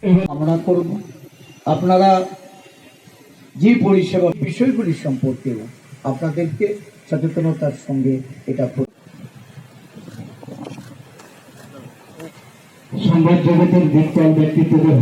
আমরা করব আপনারা যে পরিষেবা বিষয়গুলি সম্পর্কে আপনাদেরকে সচেতনতার সঙ্গে এটা সংবাদ জগতের বিজ্ঞান ব্যক্তিত্বদের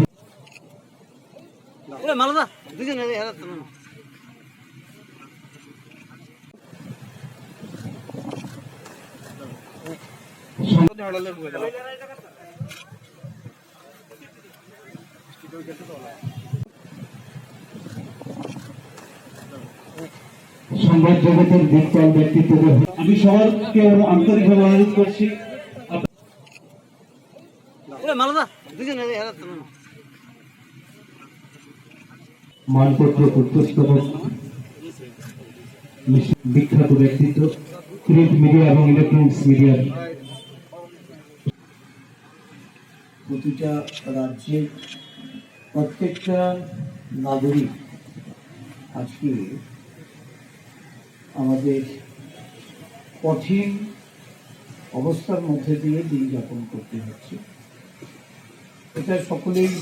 সংবাদ জগতের বিজ্ঞান ব্যক্তিত্বদের আমি সবাইকে আন্তরিকভাবে অনুরোধ করছি মানপত্র পুস্তক বিখ্যাত ব্যক্তিত্ব প্রিন্ট মিডিয়া এবং ইলেকট্রনিক্স মিডিয়ার প্রতিটা রাজ্যের প্রত্যেকটা নাগরিক আজকে আমাদের কঠিন অবস্থার মধ্যে দিয়ে দিন যাপন করতে হচ্ছে। এটা সকলেই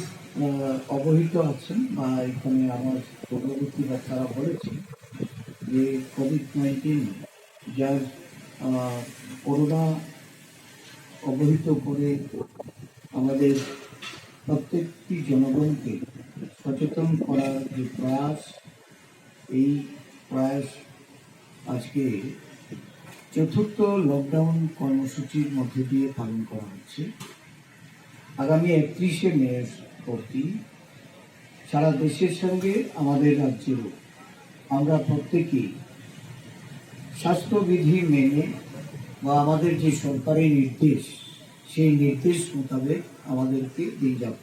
অবহিত আছেন বা এখানে আমার পূর্ববর্তী তারা বলেছে যে কোভিড-19 যার করোনা অবহিত করে আমাদের প্রত্যেকটি জনগণকে সচেতন করার যে প্রয়াস, এই প্রয়াস আজকে চতুর্থ লকডাউন কর্মসূচির মধ্যে দিয়ে পালন করা হচ্ছে। আগামী 31শে মে অবধি সারা দেশের সঙ্গে আমাদের রাজ্যেও আমরা প্রত্যেকেই স্বাস্থ্যবিধি মেনে বা আমাদের যে সরকারি নির্দেশ সেই নির্দেশ মোতাবেক আমাদেরকে দিন যাপন